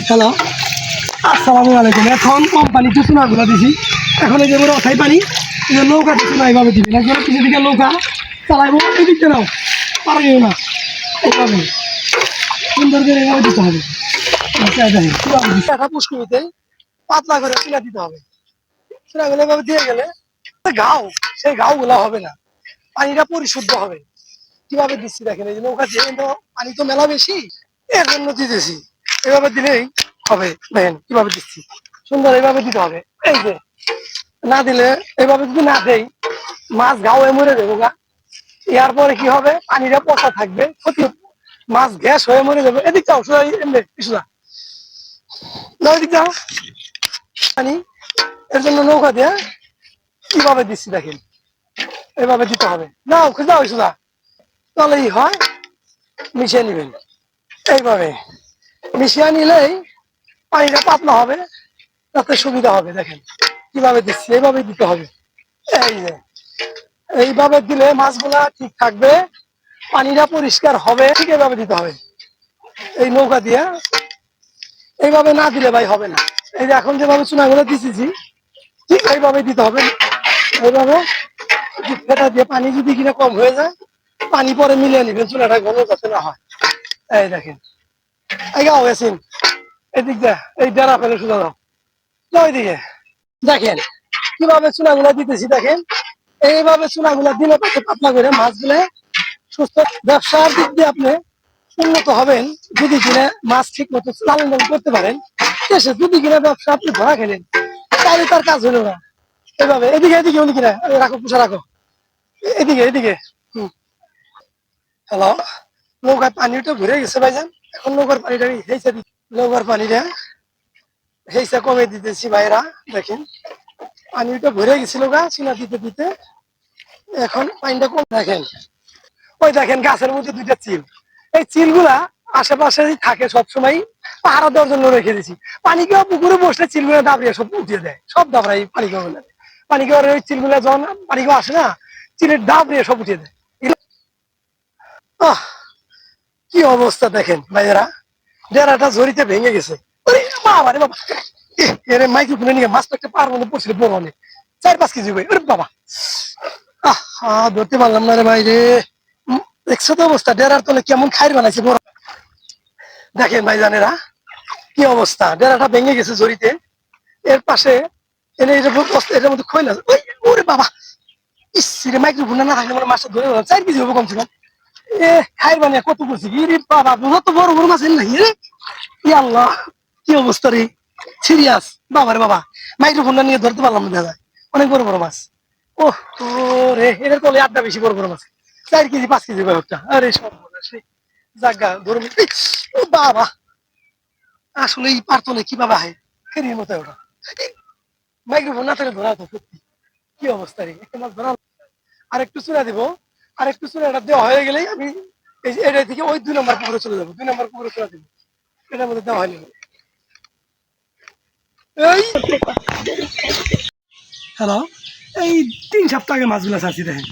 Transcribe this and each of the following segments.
Hello, আসসালামু আলাইকুম। এখন কোম্পানিতে চুনাগুলো দিছি, এখন এই যে বড় অথাই পানি নৌকা চুনা এইভাবে দিবি না, কিছু দিকে নৌকা চালাইবো, এই দিকটা নাও পারবেও না, এইভাবে সুন্দর করে এইভাবে দিতে হবে। একটা পুষ্কুমিতে পাতলা করে চুনা দিতে হবে। চুনাগুলো এভাবে দিয়ে গেলে ঘাও, সেই ঘাও গুলা হবে না, পানিটা পরিশুদ্ধ হবে। কিভাবে দিচ্ছি দেখেন, এই যে নৌকা দিয়ে পানি তো মেলা বেশি, এর জন্য দিতেছি। এভাবে দিলেই হবে। দেখেন কিভাবে দিচ্ছি, সুন্দর এইভাবে দিতে হবে। এই যে না দিলে, এইভাবে যদি না দেই, মাছ ঘাও হয়ে মরে যাবো গা। এর পরে কি হবে, পানিটা পচা থাকবে, ক্ষতি, মাছ গ্যাস হয়ে মরে যাবে। এদিক যাও, এমনি কিছু না, এদিক যাও পানি। এর জন্য নৌকা দিয়ে কিভাবে দিচ্ছি দেখেন, এইভাবে দিতে হবে। নাও খুঁজা হয়েছিল, তাহলেই হয়। মিশিয়ে নিবেন, এইভাবে মিশিয়ে নিলেই পানিটা পাতলা হবে, তাতে সুবিধা হবে। দেখেন কিভাবে দিচ্ছি, এইভাবে দিতে হবে। এই যে এইভাবে দিলে মাছগুলা ঠিক থাকবে, পানিটা পরিষ্কার হবে। ঠিক এইভাবে দিতে হবে, এই নৌকা দিয়ে। এইভাবে না দিলে ভাই হবে না। এই যে এখন যেভাবে চুনাগুলো দিতেছি, ঠিক এইভাবে দিতে হবে। এইভাবে ফেটা দিয়ে পানি যদি কিনা কম হয়ে যায়, পানি পরে মিলিয়ে নিবেন, চুনাটা ঘন যাতে না হয়। এই দেখেন, এই গাও গেছেন, এদিক দিয়ে এই ডেরা ফেলে শুনে দাও, ওইদিকে দেখেন কিভাবে চুনাগুলা দিতেছি। দেখেন এইভাবে চুনাগুলা দিলে পাতে পাতলা করে মাছগুলো সুস্থ। ব্যবসার দিক দিয়ে আপনি উন্নত হবেন যদি কিনা মাছ ঠিক মতো লালন পালন করতে পারেন। দেশে যদি কিনা ব্যবসা আপনি ধরা খেলেন, তাহলে তার কাজ হলো না। এইভাবে এদিকে এদিকে উনি কিনা রাখো, পুষা রাখো, এদিকে এদিকে। হ্যালো, নৌকার পানিটা ঘুরে গেছে ভাইজান, এখন নৌকার পানিটা হেসে দিচ্ছি। নৌকার পানিটা হেসে কমে দিতেছি ভাইরা। দেখেন পানিটা ভরে গেছিল গা চুনা দিতে দিতে, এখন পানিটা কম। দেখেন ওই দেখেন গাছের মধ্যে দুইটা চিল, এই চিলগুলা আশেপাশে থাকে সবসময়, পাহারা দেওয়ার জন্য রেখে দিছি। পানি কেউ পুকুরে বসলে চিলগুলা দাবড়িয়ে সব উঠিয়ে দেয়, সব দাবড়াই পানি কেউ বলে। পানি কেউ ওই চিলগুলা যখন পানি কেউ আসে না, চিলের দাবড়িয়ে সব উঠিয়ে দেয়। আহ, কি অবস্থা দেখেন ভাইয়েরা, ডেরাটা ঝরিতে ভেঙে গেছে। বাবা রে বাবা, এর মাইক্রোফোনে নিয়ে মাছ একটা পার মধ্যে পড়ছিল বড় অনেক, 4-5 কেজি হবে। ওরে বাবা, ধরতে পারলাম না রে ভাই রে। দেখছো তো অবস্থা, ডেরার তলে কেমন খাইর বানাইছে বড়। দেখেন ভাই জানেরা কি অবস্থা, ডেরাটা ভেঙে গেছে ঝরিতে। এর পাশে এনে এটার মধ্যে খইলা, ওরে বাবা, ইসিরে মাইক্রোফোনে না থাকলে মানে মাছটা ধরে 4 কেজি হবে কমছে কম। এ খাইর বানিয়ে কত করছি, ইরে বাবা, তো বড় বড় মাছ এনে নাকি রে। ই আল্লাহ, কি অবস্থা রে, সিরিয়াস। বাবা রে বাবা, মাইক্রোফোনটা নিয়ে ধরতে পারলাম না, দেখা যায় অনেক বড় বড় মাছ। ও রে, এটার তলে আড্ডা বেশি বড় বড় মাছ, 4 কেজি 5 কেজি কয়েকটা। আরে সব জাগা ধরুন। ও বাবা, আসলে এই পারতলে কিভাবে হয়, ফেরির মতো ওটা। মাইক্রোফোন না থাকলে ধরা তো সত্যি কি অবস্থা রে। একটা মাছ ধরা, আর একটু চুরা দিব, আর একটু চুরা এটা দেওয়া হয়ে গেলেই আমি এই যে এটা থেকে ওই 2 নম্বর পুকুরে চলে যাবো। 2 নম্বর পুকুরে চুরা দিব, এটার মধ্যে দেওয়া হয়নি। এই হ্যালো, এই 3 সপ্তাহ আগে মাছগুলো ছাড়ছি। দেখেন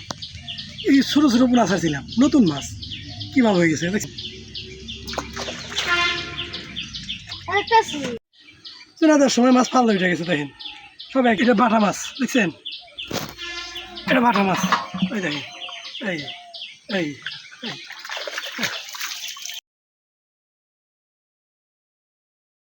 এই ছোট ছোট পোনা ছাড়ছিলাম, নতুন মাছ কিভাবে হয়ে গেছে দেখছেন। চুনা দেওয়ার সময় মাছ ফাল উঠে গেছে। দেখেন সব এটা বাটা মাছ, দেখছেন এটা বাটা মাছ। ওই দেখেন, এই এই